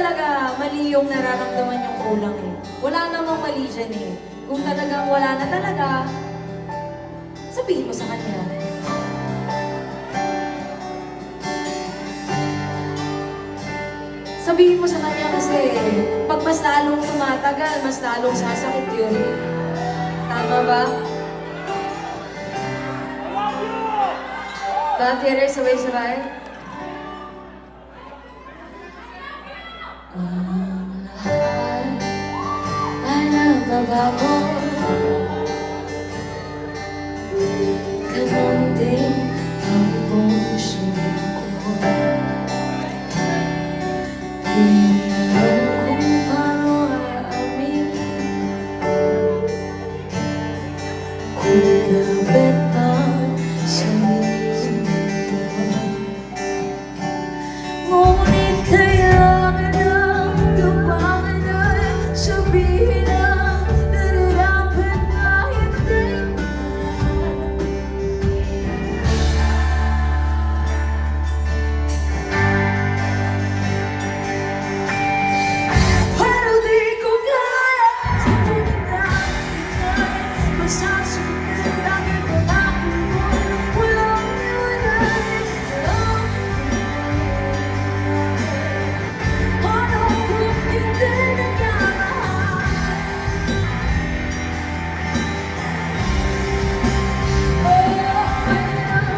talaga mali yung nararamdaman yung kulang eh. Wala namang mali dyan eh. Kung talagang wala na talaga, sabihin mo sa kanya. Sabihin mo sa kanya kasi pag mas lalong tumatagal, mas lalong sasakit yun. Tama ba? Batire, sabay-sabay. Ang lahat ay nababa mo.